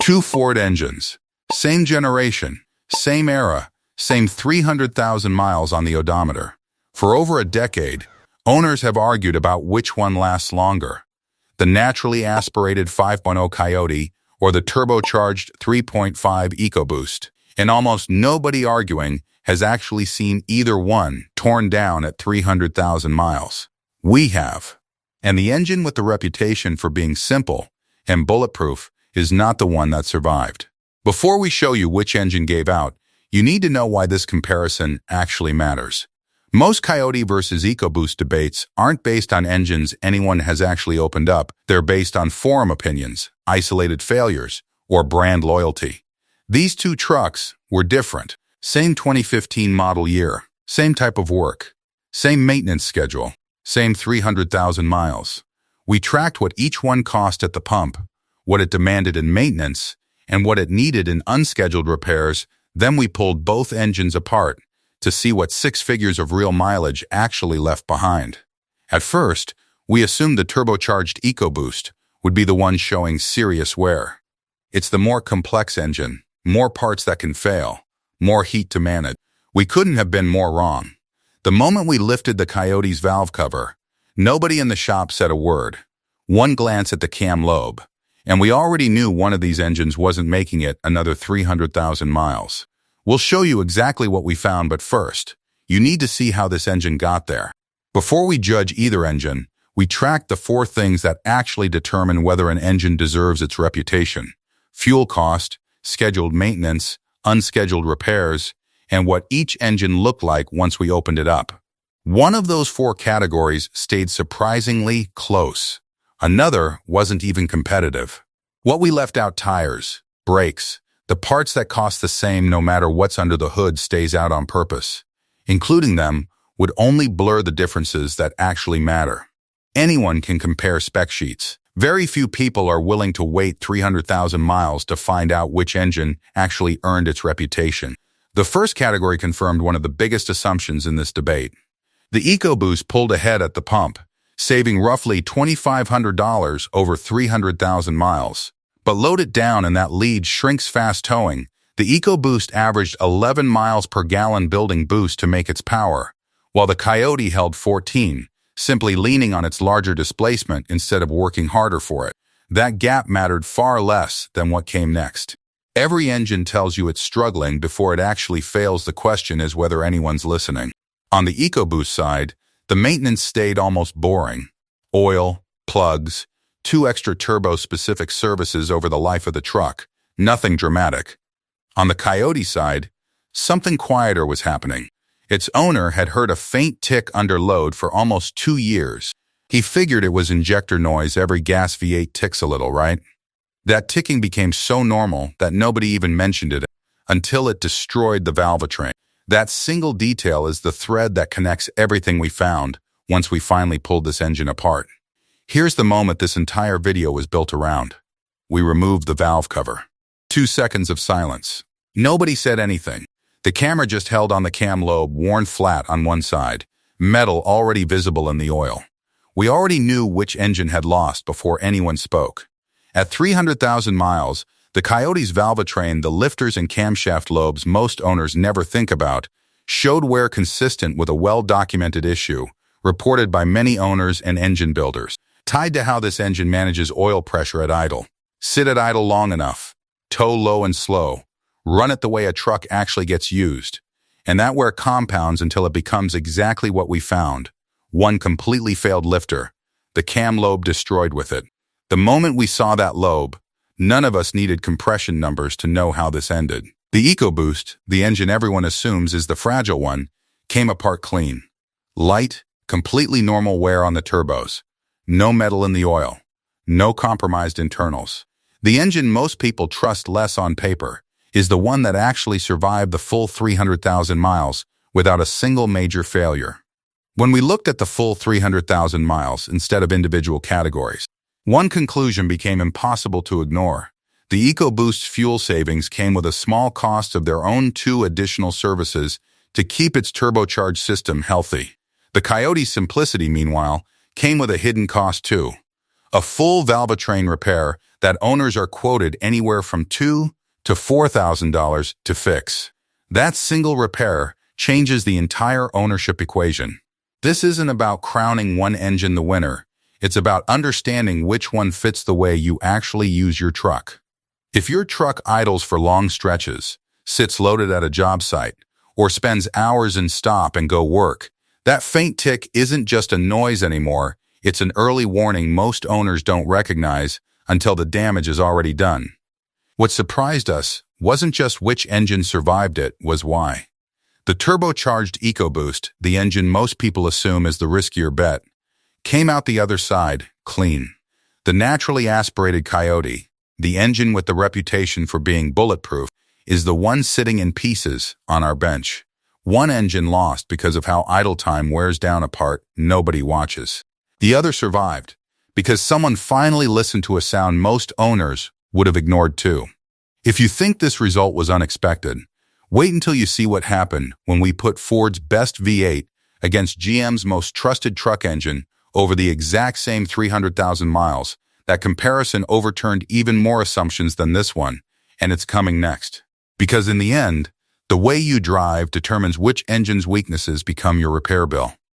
Two Ford engines, same generation, same era, same 300,000 miles on the odometer. For over a decade, owners have argued about which one lasts longer, the naturally aspirated 5.0 Coyote or the turbocharged 3.5 EcoBoost. And almost nobody arguing has actually seen either one torn down at 300,000 miles. We have. And the engine with the reputation for being simple and bulletproof is not the one that survived. Before we show you which engine gave out, you need to know why this comparison actually matters. Most Coyote versus EcoBoost debates aren't based on engines anyone has actually opened up. They're based on forum opinions, isolated failures, or brand loyalty. These two trucks were different. Same 2015 model year, same type of work, same maintenance schedule, same 300,000 miles. We tracked what each one cost at the pump, what it demanded in maintenance, and what it needed in unscheduled repairs. Then we pulled both engines apart to see what 6 figures of real mileage actually left behind. At first, we assumed the turbocharged EcoBoost would be the one showing serious wear. It's the more complex engine, more parts that can fail, more heat to manage. We couldn't have been more wrong. The moment we lifted the Coyote's valve cover, nobody in the shop said a word. One glance at the cam lobe, and we already knew one of these engines wasn't making it another 300,000 miles. We'll show you exactly what we found, but first, you need to see how this engine got there. Before we judge either engine, we tracked the 4 things that actually determine whether an engine deserves its reputation: fuel cost, scheduled maintenance, unscheduled repairs, and what each engine looked like once we opened it up. One of those 4 categories stayed surprisingly close. Another wasn't even competitive. What we left out: tires, brakes, the parts that cost the same no matter what's under the hood stays out on purpose. Including them would only blur the differences that actually matter. Anyone can compare spec sheets. Very few people are willing to wait 300,000 miles to find out which engine actually earned its reputation. The first category confirmed one of the biggest assumptions in this debate. The EcoBoost pulled ahead at the pump, saving roughly $2,500 over 300,000 miles. But load it down and that lead shrinks fast towing. The EcoBoost averaged 11 miles per gallon building boost to make its power, while the Coyote held 14, simply leaning on its larger displacement instead of working harder for it. That gap mattered far less than what came next. Every engine tells you it's struggling before it actually fails. The question is whether anyone's listening. On the EcoBoost side, the maintenance stayed almost boring. Oil, plugs, 2 extra turbo-specific services over the life of the truck. Nothing dramatic. On the Coyote side, something quieter was happening. Its owner had heard a faint tick under load for almost 2 years. He figured it was injector noise. Every gas V8 ticks a little, right? That ticking became so normal that nobody even mentioned it until it destroyed the valvetrain. That single detail is the thread that connects everything we found once we finally pulled this engine apart. Here's the moment this entire video was built around. We removed the valve cover. 2 seconds of silence. Nobody said anything. The camera just held on the cam lobe, worn flat on one side, metal already visible in the oil. We already knew which engine had lost before anyone spoke. At 300,000 miles, the Coyote's valvetrain, the lifters and camshaft lobes most owners never think about, showed wear consistent with a well-documented issue, reported by many owners and engine builders, tied to how this engine manages oil pressure at idle. Sit at idle long enough, tow low and slow, run it the way a truck actually gets used, and that wear compounds until it becomes exactly what we found: one completely failed lifter, the cam lobe destroyed with it. The moment we saw that lobe, none of us needed compression numbers to know how this ended. The EcoBoost, the engine everyone assumes is the fragile one, came apart clean. Light, completely normal wear on the turbos. No metal in the oil. No compromised internals. The engine most people trust less on paper is the one that actually survived the full 300,000 miles without a single major failure. When we looked at the full 300,000 miles instead of individual categories, one conclusion became impossible to ignore. The EcoBoost's fuel savings came with a small cost of their own 2 additional services to keep its turbocharged system healthy. The Coyote's simplicity, meanwhile, came with a hidden cost too: a full valvetrain repair that owners are quoted anywhere from $2,000 to $4,000 to fix. That single repair changes the entire ownership equation. This isn't about crowning one engine the winner. It's about understanding which one fits the way you actually use your truck. If your truck idles for long stretches, sits loaded at a job site, or spends hours in stop and go work, that faint tick isn't just a noise anymore. It's an early warning most owners don't recognize until the damage is already done. What surprised us wasn't just which engine survived it, was why. The turbocharged EcoBoost, the engine most people assume is the riskier bet, came out the other side clean. The naturally aspirated Coyote, the engine with the reputation for being bulletproof, is the one sitting in pieces on our bench. One engine lost because of how idle time wears down a part nobody watches. The other survived because someone finally listened to a sound most owners would have ignored too. If you think this result was unexpected, wait until you see what happened when we put Ford's best V8 against GM's most trusted truck engine over the exact same 300,000 miles. That comparison overturned even more assumptions than this one, and it's coming next. Because in the end, the way you drive determines which engine's weaknesses become your repair bill.